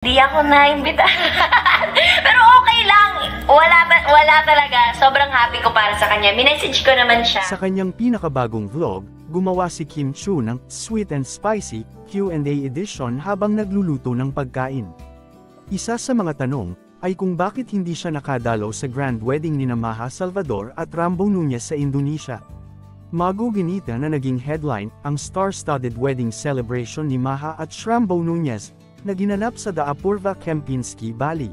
Di ako naimbitahan. Pero okay lang. Wala talaga. Sobrang happy ko para sa kanya. Minessage ko naman siya. Sa kanyang pinakabagong vlog, gumawa si Kim Chu ng Sweet and Spicy Q&A edition habang nagluluto ng pagkain. Isa sa mga tanong ay kung bakit hindi siya nakadalo sa grand wedding ni Maha Salvador at Rambo Nunez sa Indonesia. Maguginita na naging headline ang star-studded wedding celebration ni Maha at Rambo Nunez na ginanap sa The Apurva Kempinski, Bali.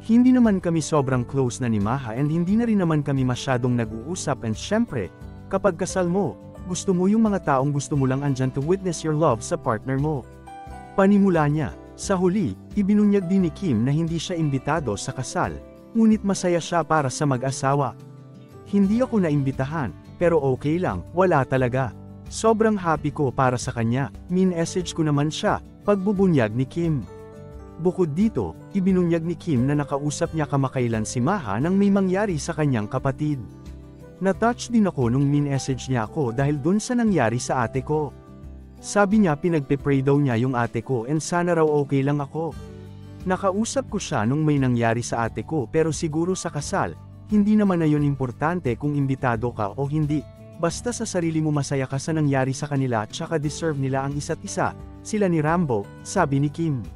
Hindi naman kami sobrang close na ni Maha and hindi na rin naman kami masyadong nag-uusap and syempre, kapag kasal mo, gusto mo yung mga taong gusto mo lang andyan to witness your love sa partner mo. Panimula niya, sa huli, ibinunyag din ni Kim na hindi siya imbitado sa kasal, ngunit masaya siya para sa mag-asawa. Hindi ako naimbitahan, pero okay lang, wala talaga. Sobrang happy ko para sa kanya, min-message ko naman siya, pagbubunyag ni Kim. Bukod dito, ibinunyag ni Kim na nakausap niya kamakailan si Maha nang may mangyari sa kanyang kapatid. Na-touch din ako nung min-message niya ako dahil dun sa nangyari sa ate ko. Sabi niya pinagpe-pray daw niya yung ate ko and sana raw okay lang ako. Nakausap ko siya nung may nangyari sa ate ko pero siguro sa kasal, hindi naman na yun importante kung imbitado ka o hindi. Basta sa sarili mo masaya ka sa nangyari sa kanila tsaka deserve nila ang isa't isa, sila ni Rambo, sabi ni Kim.